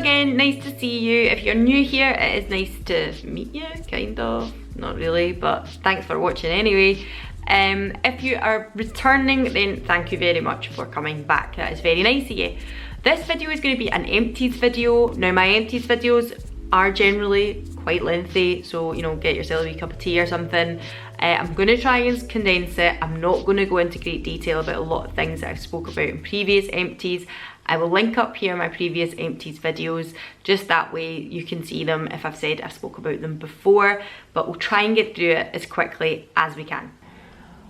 again, nice to see you. If you're new here, it is nice to meet you, kind of. Not really, but thanks for watching anyway. If you are returning, then thank you very much for coming back. That is very nice of you. This video is going to be an empties video. Now my empties videos are generally quite lengthy, so you know, get yourself a wee cup of tea or something. I'm going to try and condense it. I'm not going to go into great detail about a lot of things that I've spoke about in previous empties. I will link up here my previous empties videos, just that way you can see them if I've said I spoke about them before, but we'll try and get through it as quickly as we can.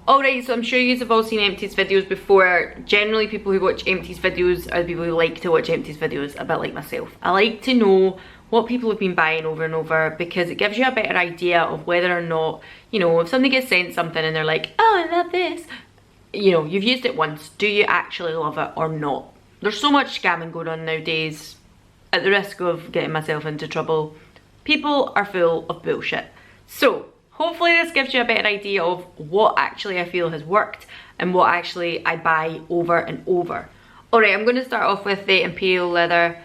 Alright, so I'm sure you have all seen empties videos before. Generally people who watch empties videos are the people who like to watch empties videos, a bit like myself. I like to know what people have been buying over and over, because it gives you a better idea of whether or not, you know, if somebody gets sent something and they're like, oh, I love this, you know, you've used it once, do you actually love it or not? There's so much scamming going on nowadays. At the risk of getting myself into trouble, people are full of bullshit. So hopefully this gives you a better idea of what actually I feel has worked and what actually I buy over and over. Alright, I'm going to start off with the Imperial Leather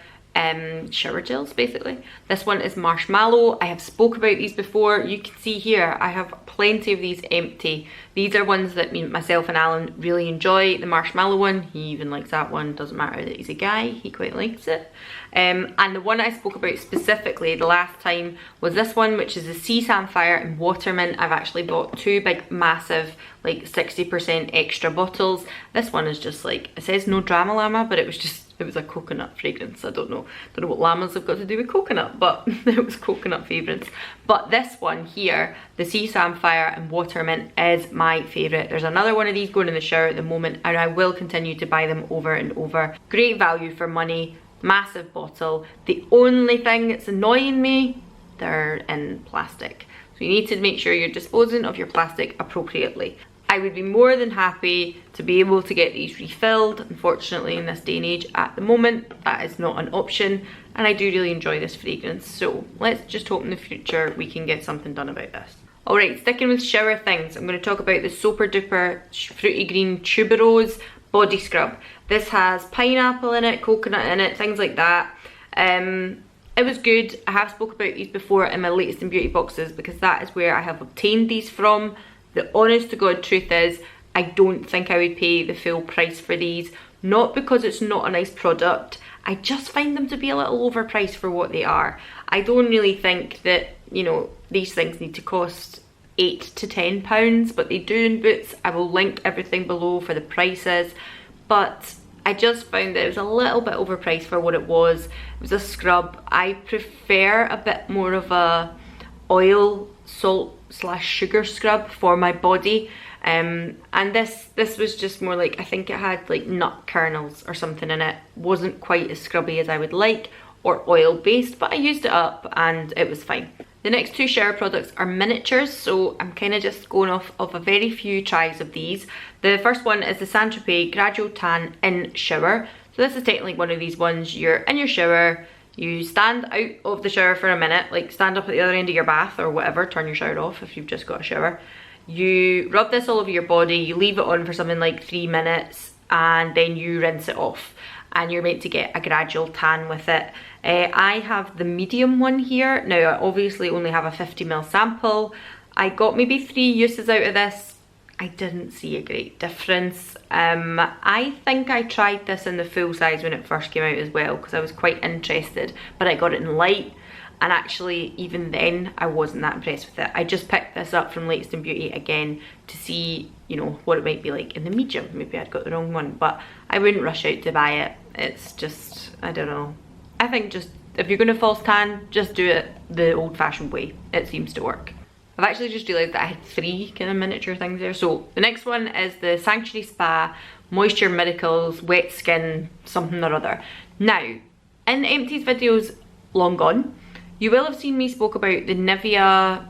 shower gels, basically. This one is marshmallow. I have spoke about these before. You can see here I have plenty of these empty. These are ones that myself and Alan really enjoy. The marshmallow one, he even likes that one. Doesn't matter that he's a guy, he quite likes it. And the one I spoke about specifically the last time was this one, which is the Sea Samphire and Watermint. I've actually bought two big massive, like 60% extra bottles. This one is just like, it says no drama llama, but it was a coconut fragrance. I don't know what llamas have got to do with coconut, but it was coconut fragrance. But this one here, the Sea Samphire and Watermint, is my favourite. There's another one of these going in the shower at the moment, and I will continue to buy them over and over. Great value for money, massive bottle. The only thing that's annoying me, they're in plastic. So you need to make sure you're disposing of your plastic appropriately. I would be more than happy to be able to get these refilled. Unfortunately, in this day and age at the moment, that is not an option, and I do really enjoy this fragrance. So let's just hope in the future we can get something done about this. Alright, sticking with shower things, I'm going to talk about the Super Duper Fruity Green Tuberose Body Scrub. This has pineapple in it, coconut in it, things like that. It was good. I have spoke about these before in my latest in beauty boxes, because that is where I have obtained these from. The honest to God truth is, I don't think I would pay the full price for these. Not because it's not a nice product, I just find them to be a little overpriced for what they are. I don't really think that, you know, these things need to cost £8 to £10, but they do in Boots. I will link everything below for the prices, but I just found that it was a little bit overpriced for what it was. It was a scrub. I prefer a bit more of a oil, salt / sugar scrub for my body, and this was just more like, I think it had like nut kernels or something in it. Wasn't quite as scrubby as I would like, or oil based, but I used it up and it was fine. The next two shower products are miniatures, so I'm kind of just going off of a very few tries of these. The first one is the Saint Tropez Gradual Tan in Shower. So this is technically one of these ones. You're in your shower, you stand out of the shower for a minute, like stand up at the other end of your bath or whatever, turn your shower off if you've just got a shower. You rub this all over your body, you leave it on for something like 3 minutes, and then you rinse it off, and you're meant to get a gradual tan with it. I have the medium one here. Now I obviously only have a 50ml sample. I got maybe 3 uses out of this. I didn't see a great difference. I think I tried this in the full size when it first came out as well, because I was quite interested, but I got it in light, and actually even then I wasn't that impressed with it. I just picked this up from Latest in Beauty again to see, you know, what it might be like in the medium. Maybe I'd got the wrong one, but I wouldn't rush out to buy it. It's just, I don't know. I think just, if you're going to false tan, just do it the old-fashioned way. It seems to work. I've actually just realised that I had 3 kind of miniature things there. So the next one is the Sanctuary Spa Moisture Miracles Wet Skin something or other. Now, in Empties videos long gone, you will have seen me spoke about the Nivea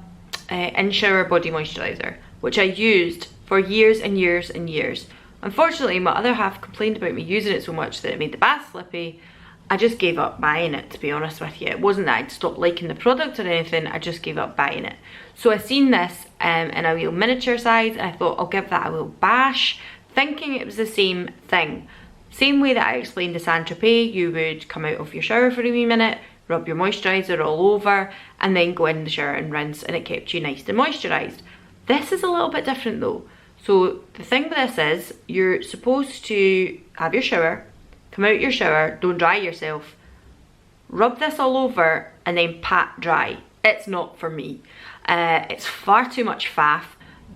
in-shower body moisturiser, which I used for years and years and years. Unfortunately, my other half complained about me using it so much that it made the bath slippy. I just gave up buying it, to be honest with you. It wasn't that I'd stopped liking the product or anything, I just gave up buying it. So I seen this in a real miniature size, and I thought I'll give that a little bash, thinking it was the same thing. Same way that I explained the Saint Tropez, you would come out of your shower for a wee minute, rub your moisturiser all over, and then go in the shower and rinse, and it kept you nice and moisturised. This is a little bit different though. So the thing with this is, you're supposed to have your shower, come out your shower, don't dry yourself, rub this all over, and then pat dry. It's not for me. It's far too much faff.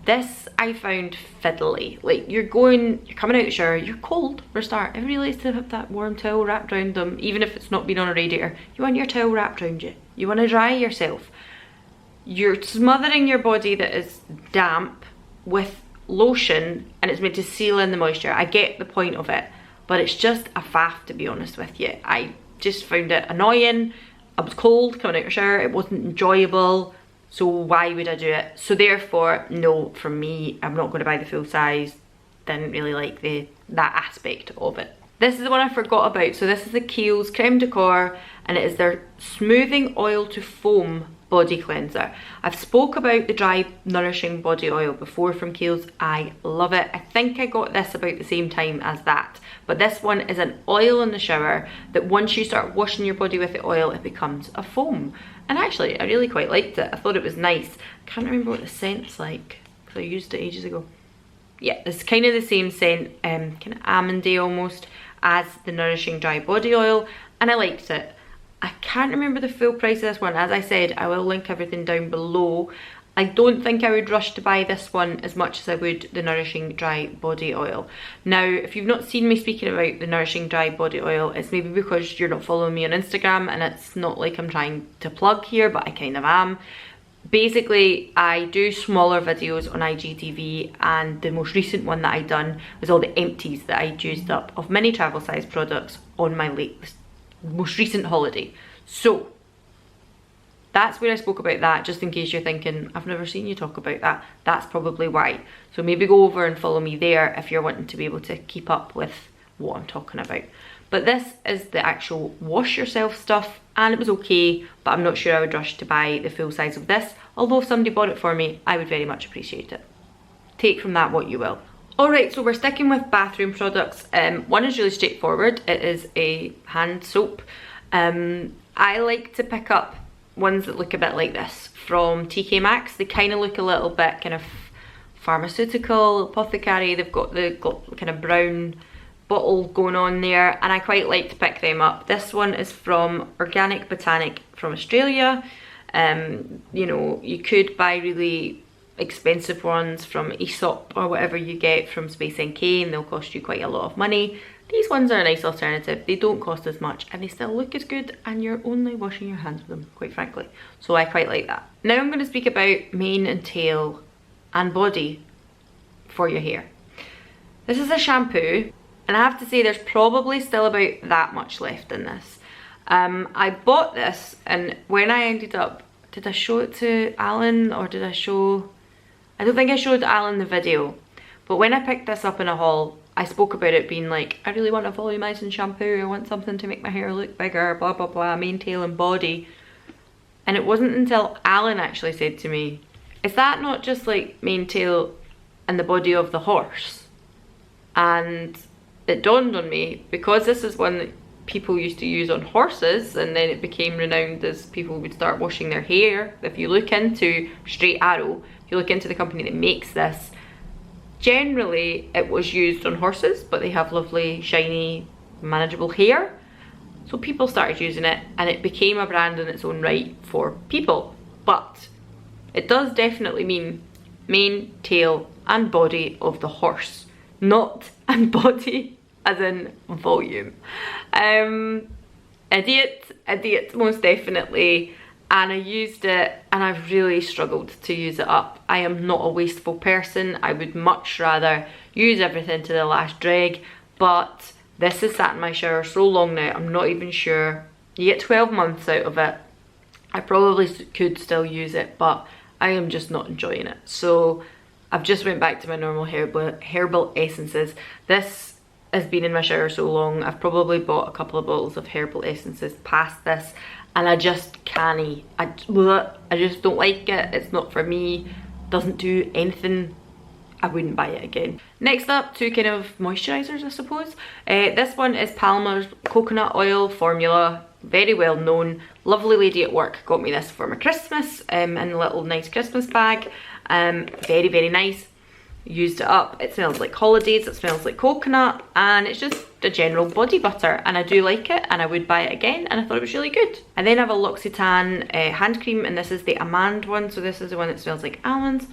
This I found fiddly. Like, you're coming out the shower, you're cold for a start. Everybody likes to have that warm towel wrapped around them, even if it's not been on a radiator. You want your towel wrapped around you. You want to dry yourself. You're smothering your body that is damp with lotion, and it's meant to seal in the moisture. I get the point of it, but it's just a faff, to be honest with you. I just found it annoying. I was cold coming out your shower. It wasn't enjoyable. So why would I do it? So therefore, no, from me, I'm not going to buy the full size. Didn't really like that aspect of it. This is the one I forgot about. So this is the Kiehl's Creme de Corps, and it is their Smoothing Oil to Foam Body Cleanser. I've spoke about the Dry Nourishing Body Oil before from Kiehl's. I love it. I think I got this about the same time as that. But this one is an oil in the shower that once you start washing your body with the oil, it becomes a foam. And actually, I really quite liked it. I thought it was nice. I can't remember what the scent's like, because I used it ages ago. Yeah, it's kind of the same scent, kind of almondy almost, as the Nourishing Dry Body Oil, and I liked it. I can't remember the full price of this one. As I said, I will link everything down below. I don't think I would rush to buy this one as much as I would the Nourishing Dry Body Oil. Now, if you've not seen me speaking about the Nourishing Dry Body Oil, it's maybe because you're not following me on Instagram, and it's not like I'm trying to plug here, but I kind of am. Basically, I do smaller videos on IGTV, and the most recent one that I done was all the empties that I used up of mini travel size products on my most recent holiday. So that's where I spoke about that, just in case you're thinking, I've never seen you talk about that. That's probably why. So maybe go over and follow me there if you're wanting to be able to keep up with what I'm talking about. But this is the actual wash yourself stuff, and it was okay, but I'm not sure I would rush to buy the full size of this. Although if somebody bought it for me, I would very much appreciate it. Take from that what you will. Alright, so we're sticking with bathroom products. One is really straightforward. It is a hand soap. I like to pick up ones that look a bit like this from TK Maxx. They kind of look a little bit kind of pharmaceutical, apothecary. They've got the kind of brown bottle going on there, and I quite like to pick them up. This one is from Organic Botanic from Australia. You know, you could buy really expensive ones from Aesop or whatever you get from Space NK, and they'll cost you quite a lot of money. These ones are a nice alternative. They don't cost as much, and they still look as good, and you're only washing your hands with them, quite frankly. So I quite like that. Now I'm going to speak about mane and tail and body for your hair. This is a shampoo, and I have to say there's probably still about that much left in this. I bought this, and when I ended up, did I show it to Alan, or did I show... I don't think I showed Alan the video, but when I picked this up in a haul, I spoke about it being like, I really want a volumizing shampoo, I want something to make my hair look bigger, blah blah blah, mane, tail and body. And it wasn't until Alan actually said to me, is that not just like mane, tail and the body of the horse? And it dawned on me, because this is one that people used to use on horses, and then it became renowned as people would start washing their hair. If you look into Straight Arrow, if you look into the company that makes this, generally it was used on horses, but they have lovely, shiny, manageable hair. So people started using it, and it became a brand in its own right for people. But it does definitely mean mane, tail and body of the horse, not and body as in volume. Idiot most definitely. And I used it, and I've really struggled to use it up. I am not a wasteful person. I would much rather use everything to the last dreg, but this has sat in my shower so long now, I'm not even sure. You get 12 months out of it. I probably could still use it, but I am just not enjoying it. So I've just went back to my normal herbal essences. This has been in my shower so long, I've probably bought a couple of bottles of herbal essences past this, and I just can't. I just don't like it. It's not for me. Doesn't do anything I wouldn't buy it again. Next up, two kind of moisturisers, I suppose. This one is Palmer's Coconut Oil Formula. Very well known. Lovely lady at work got me this for my Christmas in a little nice Christmas bag. Very, very nice. Used it up. It smells like holidays, it smells like coconut, and it's just a general body butter, and I do like it and I would buy it again, and I thought it was really good. I then have a L'Occitane hand cream, and this is the Amande one, so this is the one that smells like almonds.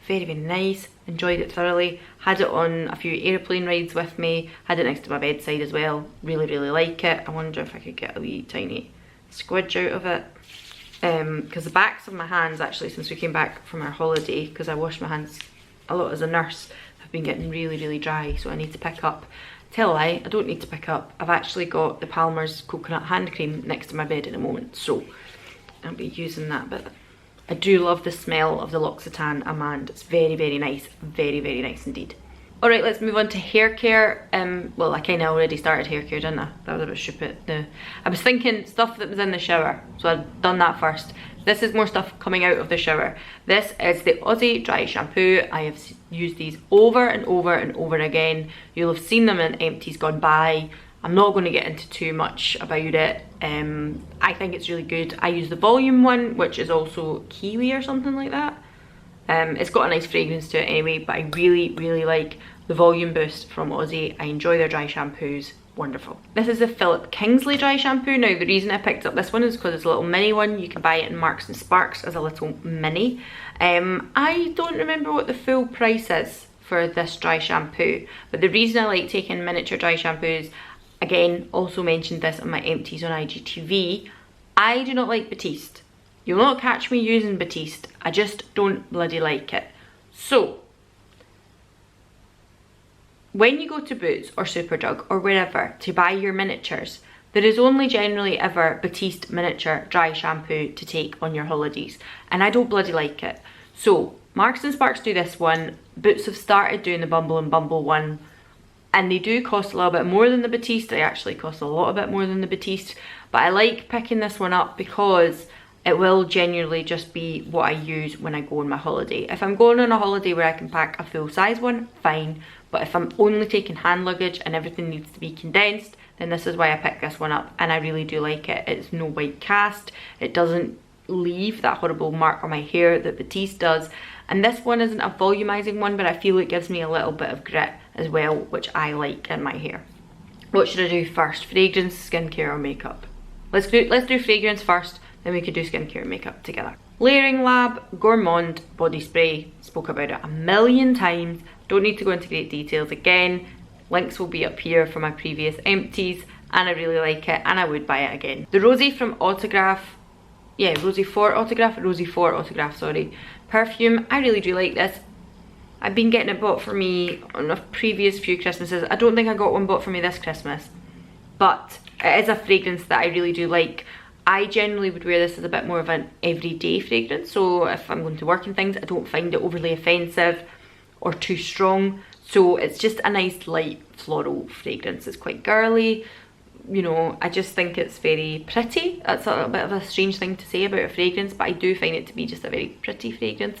Very, very nice. Enjoyed it thoroughly. Had it on a few airplane rides with me. Had it next to my bedside as well. Really, really like it. I wonder if I could get a wee tiny squidge out of it. Because the backs of my hands, actually, since we came back from our holiday, because I washed my hands a lot as a nurse, have been getting really, really dry, so I need to pick up. Tell a lie, I don't need to pick up. I've actually got the Palmer's Coconut Hand Cream next to my bed in a moment, so I'll be using that. But I do love the smell of the L'Occitane Amande. It's very, very nice. Very, very nice indeed. Alright, let's move on to hair care. Well, I kind of already started hair care, didn't I? That was a bit stupid. No. I was thinking stuff that was in the shower, so I've done that first. This is more stuff coming out of the shower. This is the Aussie Dry Shampoo. I have used these over and over and over again. You'll have seen them in Empties gone by. I'm not going to get into too much about it. I think it's really good. I use the volume one, which is also kiwi or something like that. It's got a nice fragrance to it anyway, but I really, really like the volume boost from Aussie. I enjoy their dry shampoos. Wonderful. This is the Philip Kingsley dry shampoo. Now the reason I picked up this one is because it's a little mini one. You can buy it in Marks and Sparks as a little mini. I don't remember what the full price is for this dry shampoo, but the reason I like taking miniature dry shampoos, again, also mentioned this on my Empties on IGTV, I do not like Batiste. You'll not catch me using Batiste. I just don't bloody like it. So when you go to Boots or Superdrug or wherever to buy your miniatures, there is only generally ever Batiste miniature dry shampoo to take on your holidays, and I don't bloody like it. So Marks and Sparks do this one, Boots have started doing the Bumble and Bumble one, and they do cost a little bit more than the Batiste. They actually cost a little bit more than the Batiste, but I like picking this one up because it will genuinely just be what I use when I go on my holiday. If I'm going on a holiday where I can pack a full size one, fine. But if I'm only taking hand luggage and everything needs to be condensed, then this is why I picked this one up, and I really do like it. It's no white cast. It doesn't leave that horrible mark on my hair that Batiste does. And this one isn't a volumizing one, but I feel it gives me a little bit of grit as well, which I like in my hair. What should I do first? Fragrance, skincare, or makeup? Let's do fragrance first, then we could do skincare and makeup together. Layering Lab Gourmand Body Spray. Spoke about it a million times. Don't need to go into great details again. Links will be up here for my previous Empties, and I really like it, and I would buy it again. The Rosie from Autograph, yeah, Rosie for Autograph, sorry. Perfume, I really do like this. I've been getting it bought for me on a previous few Christmases. I don't think I got one bought for me this Christmas, but it is a fragrance that I really do like. I generally would wear this as a bit more of an everyday fragrance, so if I'm going to work and things, I don't find it overly offensive or too strong. So it's just a nice light floral fragrance. It's quite girly, you know. I just think it's very pretty. That's a bit of a strange thing to say about a fragrance, but I do find it to be just a very pretty fragrance.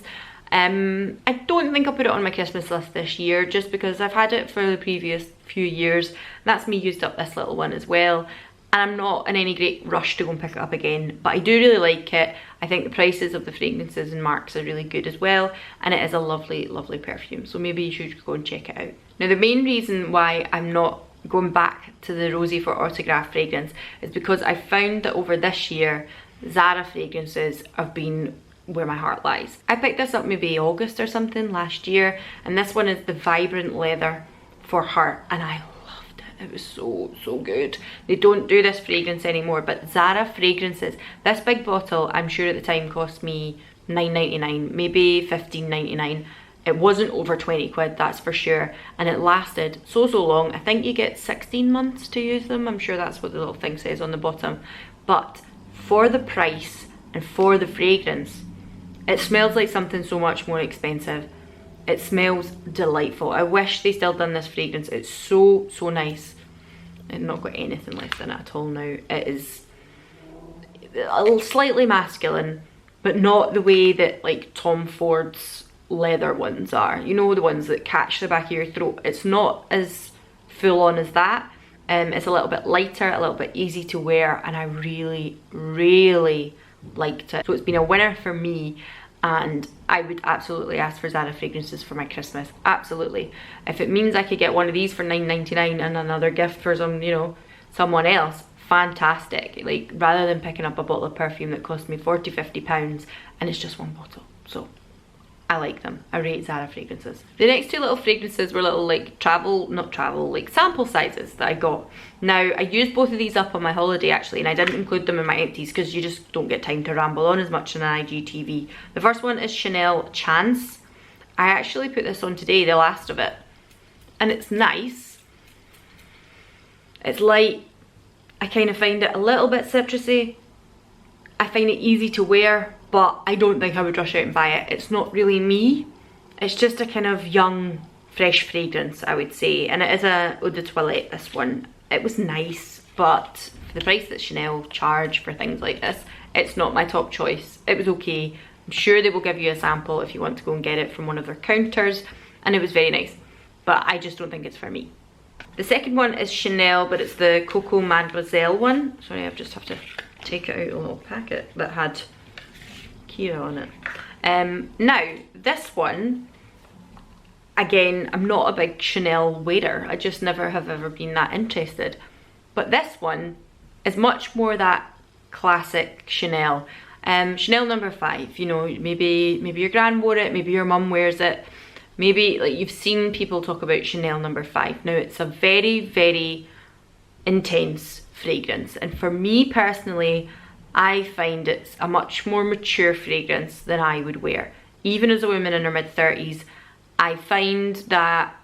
I don't think I'll put it on my Christmas list this year, just because I've had it for the previous few years. That's me used up this little one as well, and I'm not in any great rush to go and pick it up again, but I do really like it. I think the prices of the fragrances in Marks are really good as well, and it is a lovely, lovely perfume, so maybe you should go and check it out. Now the main reason why I'm not going back to the Rosie for Autograph fragrance is because I found that over this year, Zara fragrances have been where my heart lies. I picked this up maybe August or something last year, and this one is the Vibrant Leather for Her, and I loved it. It was so good. They don't do this fragrance anymore, but Zara fragrances, this big bottle, I'm sure at the time cost me £9.99, maybe £15.99. It wasn't over 20 quid, that's for sure, and it lasted so long. I think you get 16 months to use them. I'm sure that's what the little thing says on the bottom, but for the price and for the fragrance, it smells like something so much more expensive. It smells delightful. I wish they still done this fragrance. It's so nice. I've not got anything left in it at all now. It is slightly masculine, but not the way that like Tom Ford's leather ones are. You know, the ones that catch the back of your throat. It's not as full on as that. It's a little bit lighter, a little bit easy to wear, and I really, really liked it. So it's been a winner for me, and I would absolutely ask for Zara fragrances for my Christmas. Absolutely. If it means I could get one of these for £9.99 and another gift for some, you know, someone else, fantastic. Like, rather than picking up a bottle of perfume that cost me £40–50 and it's just one bottle. So I like them. I rate Zara fragrances. The next two little fragrances were little like like sample sizes that I got. Now, I used both of these up on my holiday actually, and I didn't include them in my empties because you just don't get time to ramble on as much on an IGTV. The first one is Chanel Chance. I actually put this on today, the last of it, and it's nice. It's light. I kind of find it a little bit citrusy. I find it easy to wear, but I don't think I would rush out and buy it. It's not really me. It's just a kind of young, fresh fragrance, I would say. And it is a eau de toilette, this one. It was nice, but for the price that Chanel charge for things like this, it's not my top choice. It was okay. I'm sure they will give you a sample if you want to go and get it from one of their counters. And it was very nice, but I just don't think it's for me. The second one is Chanel, but it's the Coco Mademoiselle one. Sorry, I just have to take it out a little packet that had Kira on it. Now, this one, again, I'm not a big Chanel wearer. I just never have ever been that interested. But this one is much more that classic Chanel. Chanel number 5, you know, maybe your gran wore it, maybe your mum wears it. Maybe like you've seen people talk about Chanel number 5. Now, it's a very, very intense fragrance, and for me personally, I find it's a much more mature fragrance than I would wear. Even as a woman in her mid-30s, I find that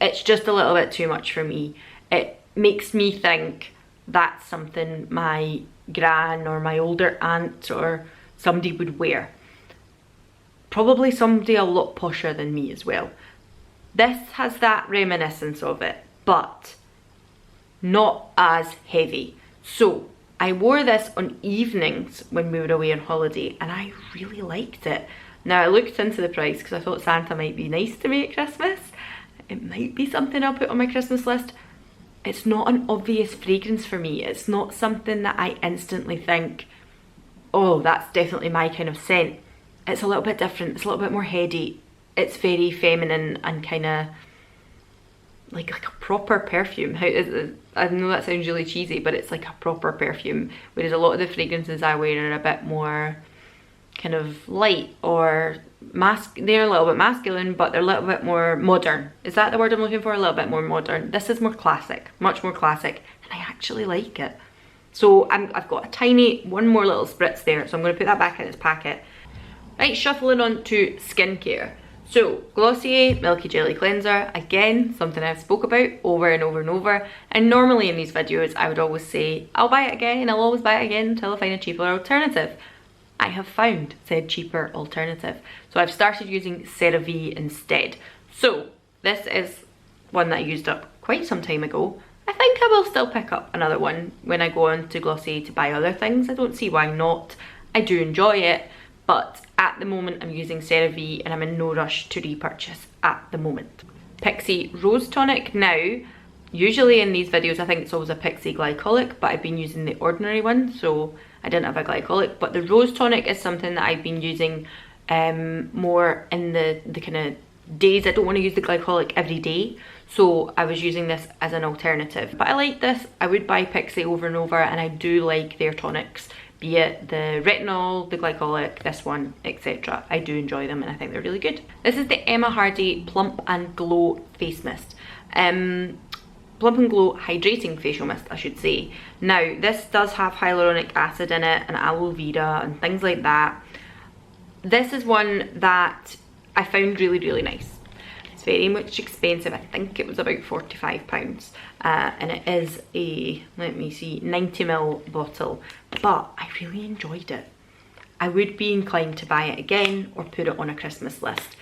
it's just a little bit too much for me. It makes me think that's something my gran or my older aunt or somebody would wear. Probably somebody a lot posher than me as well. This has that reminiscence of it, but not as heavy. So I wore this on evenings when we were away on holiday, and I really liked it. Now, I looked into the price because I thought Santa might be nice to me at Christmas. It might be something I'll put on my Christmas list. It's not an obvious fragrance for me. It's not something that I instantly think, oh, that's definitely my kind of scent. It's a little bit different. It's a little bit more heady. It's very feminine and kind of like a proper perfume. I know that sounds really cheesy, but it's like a proper perfume. Whereas a lot of the fragrances I wear are a bit more kind of light or they're a little bit masculine, but they're a little bit more modern. Is that the word I'm looking for? A little bit more modern. This is more classic, much more classic, and I actually like it. So I've got a tiny, one more little spritz there, so I'm going to put that back in its packet. Right, shuffling on to skincare. So, Glossier Milky Jelly Cleanser, again, something I've spoke about over and over and over. And normally in these videos, I would always say, I'll buy it again, I'll always buy it again until I find a cheaper alternative. I have found said cheaper alternative. So I've started using CeraVe instead. So, this is one that I used up quite some time ago. I think I will still pick up another one when I go on to Glossier to buy other things. I don't see why not. I do enjoy it. But at the moment I'm using CeraVe and I'm in no rush to repurchase at the moment. Pixie Rose Tonic. Now, usually in these videos I think it's always a Pixie Glycolic, but I've been using the ordinary one, so I didn't have a glycolic. But the Rose Tonic is something that I've been using more in the kind of days I don't want to use the glycolic every day. So I was using this as an alternative. But I like this. I would buy Pixie over and over, and I do like their tonics. Be it the retinol, the glycolic, this one, etc. I do enjoy them and I think they're really good. This is the Emma Hardy Plump and Glow Face Mist. Plump and Glow Hydrating Facial Mist, I should say. Now, this does have hyaluronic acid in it and aloe vera and things like that. This is one that I found really, really nice. It's very much expensive. I think it was about £45. And it is a, let me see, 90ml bottle, but I really enjoyed it. I would be inclined to buy it again or put it on a Christmas list.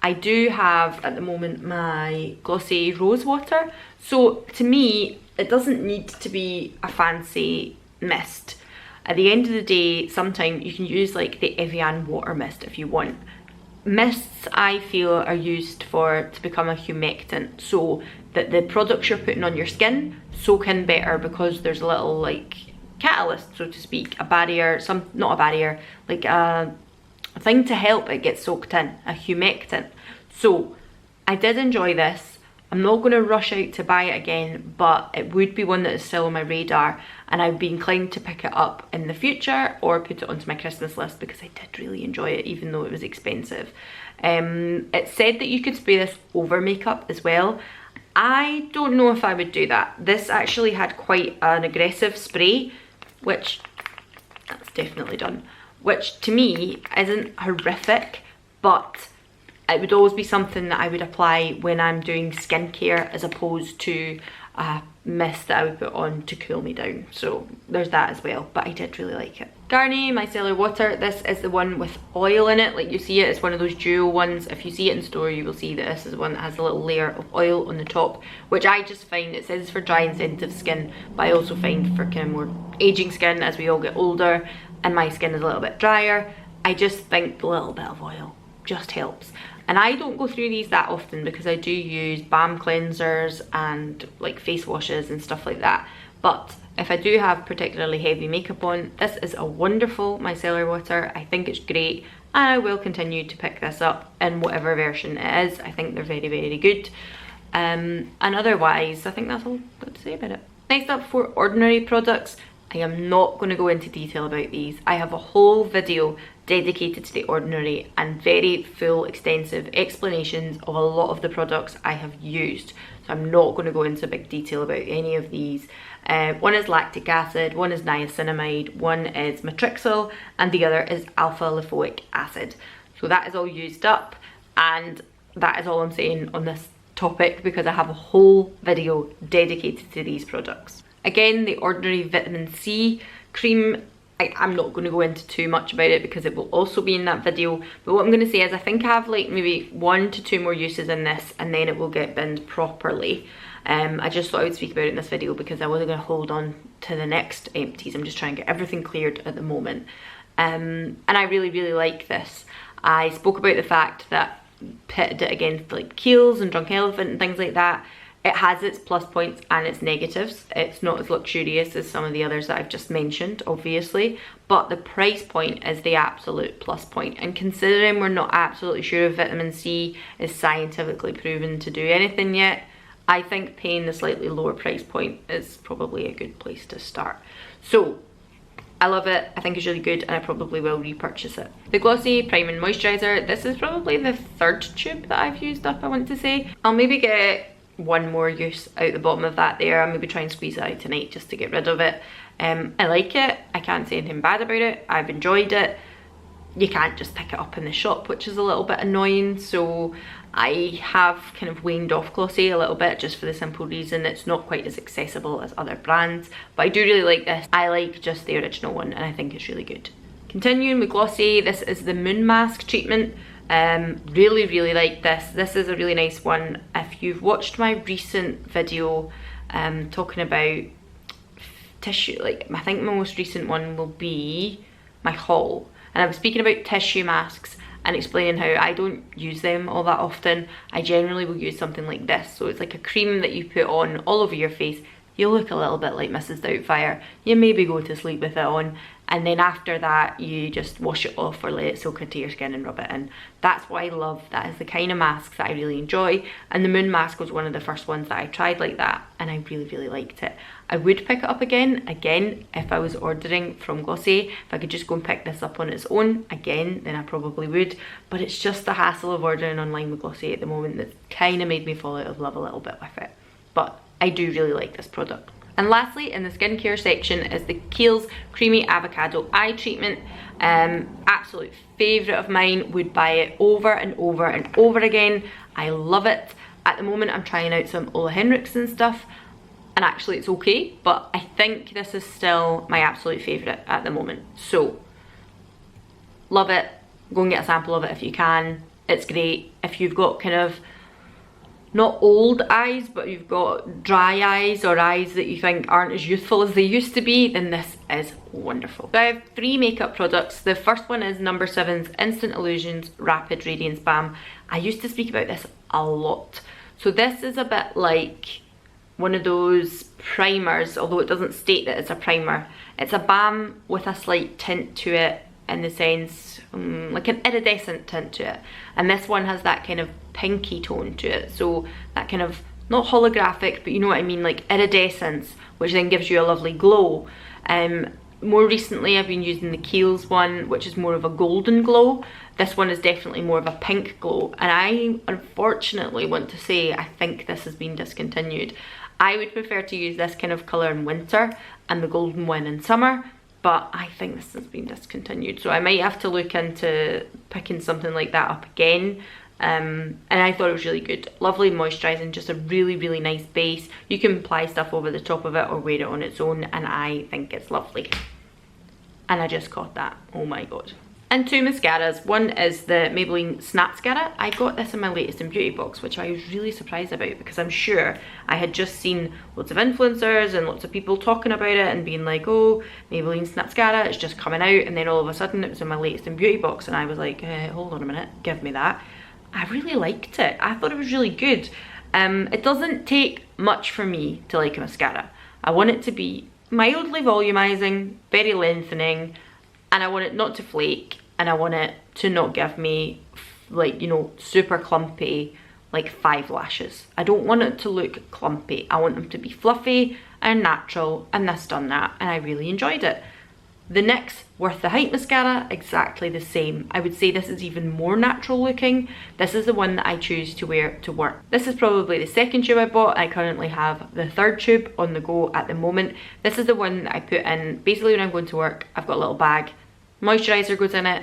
I do have at the moment my Glossier Rose Water, so to me it doesn't need to be a fancy mist. At the end of the day, sometimes you can use like the Evian water mist if you want. mists, I feel, are used to become a humectant, so that the products you're putting on your skin soak in better, because there's a little like catalyst, so to speak, a barrier, not a barrier, like a thing to help it get soaked in, a humectant. So I did enjoy this. I'm not going to rush out to buy it again, but it would be one that is still on my radar, and I'd be inclined to pick it up in the future or put it onto my Christmas list, because I did really enjoy it, even though it was expensive. It said that you could spray this over makeup as well. I don't know if I would do that. This actually had quite an aggressive spray, which that's definitely done, which to me isn't horrific, but it would always be something that I would apply when I'm doing skincare, as opposed to a mist that I would put on to cool me down. So there's that as well, but I did really like it. Garnier Micellar Water. This is the one with oil in it. Like you see it, it's one of those dual ones. If you see it in store, you will see that this is the one that has a little layer of oil on the top, which I just find, it says for dry and sensitive skin, but I also find for kind of more aging skin, as we all get older, and my skin is a little bit drier, I just think a little bit of oil just helps. And I don't go through these that often, because I do use balm cleansers and like face washes and stuff like that. But if I do have particularly heavy makeup on, this is a wonderful micellar water. I think it's great, and I will continue to pick this up in whatever version it is. I think they're very, very good. And otherwise, I think that's all I've got to say about it. Next up, for ordinary products. I am not going to go into detail about these. I have a whole video dedicated to the Ordinary and very full, extensive explanations of a lot of the products I have used. So I'm not going to go into big detail about any of these. One is lactic acid, one is niacinamide, one is matrixyl, and the other is alpha lipoic acid. So that is all used up, and that is all I'm saying on this topic, because I have a whole video dedicated to these products. Again, the Ordinary Vitamin C cream, I'm not going to go into too much about it because it will also be in that video, but what I'm going to say is I think I have like maybe 1 to 2 more uses in this, and then it will get binned properly. I just thought I would speak about it in this video because I wasn't going to hold on to the next empties. I'm just trying to get everything cleared at the moment. And I really, really like this. I spoke about the fact that pitted it against like Kiehl's and Drunk Elephant and things like that. It has its plus points and its negatives. It's not as luxurious as some of the others that I've just mentioned, obviously, but the price point is the absolute plus point. And considering we're not absolutely sure if vitamin C is scientifically proven to do anything yet, I think paying the slightly lower price point is probably a good place to start. So I love it, I think it's really good, and I probably will repurchase it. The Glossy Prime and Moisturiser. This is probably the 3rd tube that I've used up, I want to say. I'll maybe get 1 more use out the bottom of that there. I'll maybe try and squeeze it out tonight just to get rid of it. I like it, I can't say anything bad about it, I've enjoyed it. You can't just pick it up in the shop, which is a little bit annoying, so I have kind of waned off Glossy a little bit, just for the simple reason it's not quite as accessible as other brands. But I do really like this. I like just the original one, and I think it's really good. Continuing with Glossy, this is the Moon Mask treatment. Really, really like this. This is a really nice one. If you've watched my recent video talking about tissue, like I think my most recent one will be my haul, and I was speaking about tissue masks and explaining how I don't use them all that often. I generally will use something like this. So it's like a cream that you put on all over your face. You look a little bit like Mrs. Doubtfire. You maybe go to sleep with it on, and then after that you just wash it off or let it soak into your skin and rub it in. That's what I love. That is the kind of masks that I really enjoy, and the Moon Mask was one of the first ones that I tried like that, and I really, really liked it. I would pick it up again if I was ordering from Glossy. If I could just go and pick this up on its own again, then I probably would, but it's just the hassle of ordering online with Glossy at the moment that kind of made me fall out of love a little bit with it. But I do really like this product. And lastly, in the skincare section is the Kiehl's Creamy Avocado Eye Treatment. Absolute favourite of mine, would buy it over and over and over again. I love it. At the moment I'm trying out some Ole Henriksen stuff, and actually it's okay, but I think this is still my absolute favourite at the moment. So, love it. Go and get a sample of it if you can. It's great. If you've got kind of not old eyes, but you've got dry eyes or eyes that you think aren't as youthful as they used to be, then this is wonderful. So I have 3 makeup products. The first one is No. 7's Instant Illusions Rapid Radiance Balm. I used to speak about this a lot. So this is a bit like one of those primers, although it doesn't state that it's a primer. It's a balm with a slight tint to it, in the sense, like an iridescent tint to it. And this one has that kind of pinky tone to it. So that kind of, not holographic, but you know what I mean, like iridescence, which then gives you a lovely glow. More recently I've been using the Kiehl's one, which is more of a golden glow. This one is definitely more of a pink glow, and I unfortunately want to say I think this has been discontinued. I would prefer to use this kind of colour in winter and the golden one in summer, but I think this has been discontinued, so I might have to look into picking something like that up again. And I thought it was really good. Lovely moisturising, just a really nice base. You can apply stuff over the top of it or wear it on its own, and I think it's lovely. And I just got that, oh my god. And 2 mascaras. One is the Maybelline Snapscara. I got this in my latest in beauty box, which I was really surprised about, because I'm sure I had just seen lots of influencers and lots of people talking about it and being like, oh, Maybelline Snapscara, it's just coming out, and then all of a sudden it was in my latest in beauty box, and I was like, hold on a minute, give me that. I really liked it. I thought it was really good. It doesn't take much for me to like a mascara. I want it to be mildly volumizing, very lengthening, and I want it not to flake, and I want it to not give me, like, you know, super clumpy, like 5 lashes. I don't want it to look clumpy. I want them to be fluffy and natural, and this done that, and I really enjoyed it. The NYX Worth the Hype mascara, exactly the same. I would say this is even more natural looking. This is the one that I choose to wear to work. This is probably the 2nd tube I bought. I currently have the 3rd tube on the go at the moment. This is the one that I put in, basically when I'm going to work, I've got a little bag. Moisturiser goes in it,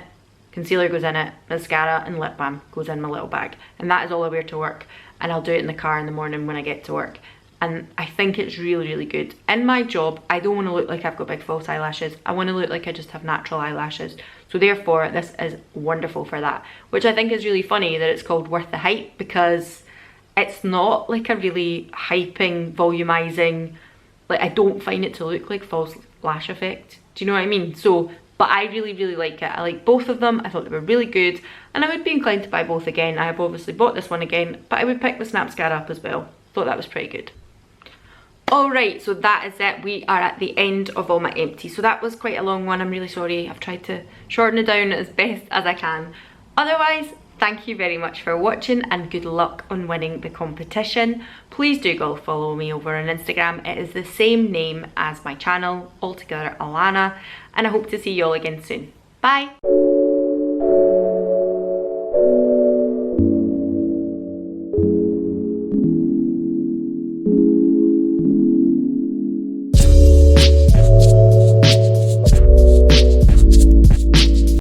concealer goes in it, mascara and lip balm goes in my little bag. And that is all I wear to work. And I'll do it in the car in the morning when I get to work. And I think it's really good. In my job, I don't want to look like I've got big false eyelashes. I want to look like I just have natural eyelashes. So therefore, this is wonderful for that. Which I think is really funny that it's called Worth the Hype, because it's not like a really hyping, volumizing, like I don't find it to look like false lash effect. Do you know what I mean? So, but I really like it. I like both of them. I thought they were really good, and I would be inclined to buy both again. I have obviously bought this one again, but I would pick the Snapscara up as well. Thought that was pretty good. Alright, so that is it. We are at the end of all my empties. So that was quite a long one. I'm really sorry. I've tried to shorten it down as best as I can. Otherwise, thank you very much for watching, and good luck on winning the competition. Please do go follow me over on Instagram. It is the same name as my channel, altogether Alanna, and I hope to see you all again soon. Bye!